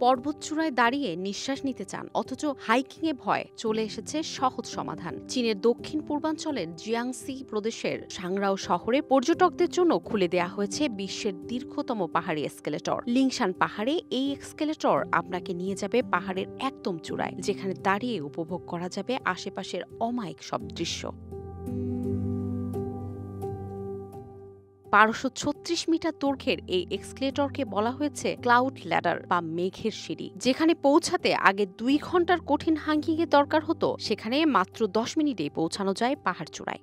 পর্বতচূড়ায় দাঁড়িয়ে নিঃশ্বাস নিতে চান অথচ হাইকিংয়ে ভয়, চলে এসেছে সহজ সমাধান। চীনের দক্ষিণ পূর্বাঞ্চলের জিয়াংসি প্রদেশের সাংরাও শহরে পর্যটকদের জন্য খুলে দেয়া হয়েছে বিশ্বের দীর্ঘতম পাহাড়ি এসকেলেটর। লিংশান পাহাড়ে এই এসকেলেটর আপনাকে নিয়ে যাবে পাহাড়ের একদম চূড়ায়, যেখানে দাঁড়িয়ে উপভোগ করা যাবে আশেপাশের অমায়িক সব দৃশ্য। 1236 মিটার দৈর্ঘ্যের এই এক্সকেলেটরকে বলা হয়েছে ক্লাউড ল্যাডার বা মেঘের সিঁড়ি। যেখানে পৌঁছাতে আগে 2 ঘন্টার কঠিন হাইকিং এর দরকার হতো, সেখানে মাত্র 10 মিনিটেই পৌঁছানো যায় পাহাড় চূড়ায়।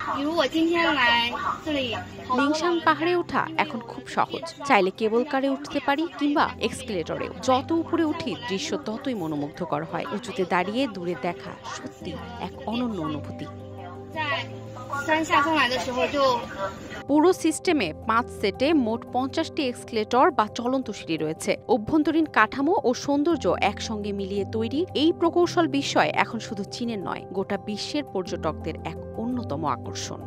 লিংশান পাহাড়ে ওঠা এখন খুব সহজ। চাইলে কেবল কারে উঠতে পারি কিংবা এক্সকেলেটরেও। যত উপরে উঠি দৃশ্য ততই মনোমুগ্ধকর হয়। উঁচুতে দাঁড়িয়ে দূরে দেখা সত্যি এক অনন্য অনুভূতি। পুরো সিস্টেমে 5 সেটে মোট 50টি এক্সকেলেটর বা চলন্ত সিঁড়ি রয়েছে। অভ্যন্তরীণ কাঠামো ও সৌন্দর্য একসঙ্গে মিলিয়ে তৈরি এই প্রকৌশল বিষয় এখন শুধু চীনের নয়, গোটা বিশ্বের পর্যটকদের এক অন্যতম আকর্ষণ।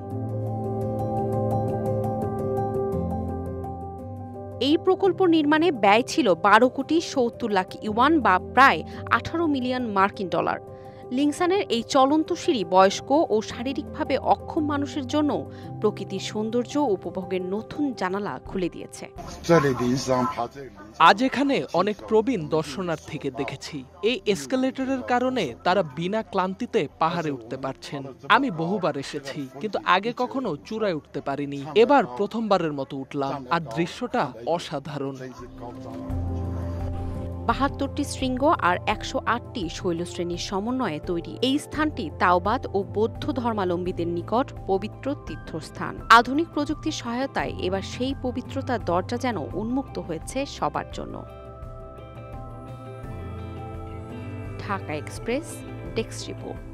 এই প্রকল্প নির্মাণে ব্যয় ছিল 12 কোটি 70 লাখ ইউয়ান বা প্রায় 18 মিলিয়ন মার্কিন ডলার। লিংশানের এই চলন্ত সিঁড়ি বয়স্ক ও শারীরিকভাবে অক্ষম মানুষের জন্য প্রকৃতির সৌন্দর্য উপভোগের নতুন জানালা খুলে দিয়েছে। আজ এখানে অনেক প্রবীণ দর্শনার্থীকে দেখেছি। এই এসকেলেটরের কারণে তারা বিনা ক্লান্তিতে পাহাড়ে উঠতে পারছেন। আমি বহুবার এসেছি, কিন্তু আগে কখনো চূড়ায় উঠতে পারিনি। এবার প্রথমবারের মতো উঠলাম, আর দৃশ্যটা অসাধারণ। 72টি শৃঙ্গ আর 108টি শৈলশ্রেণীর সমন্বয়ে তৈরি এই স্থানটি তাওবাদ ও বৌদ্ধ ধর্মাবলম্বীদের নিকট পবিত্র তীর্থস্থান। আধুনিক প্রযুক্তির সহায়তায় এবার সেই পবিত্রতার দরজা যেন উন্মুক্ত হয়েছে সবার জন্য। Dhaka express, desk report.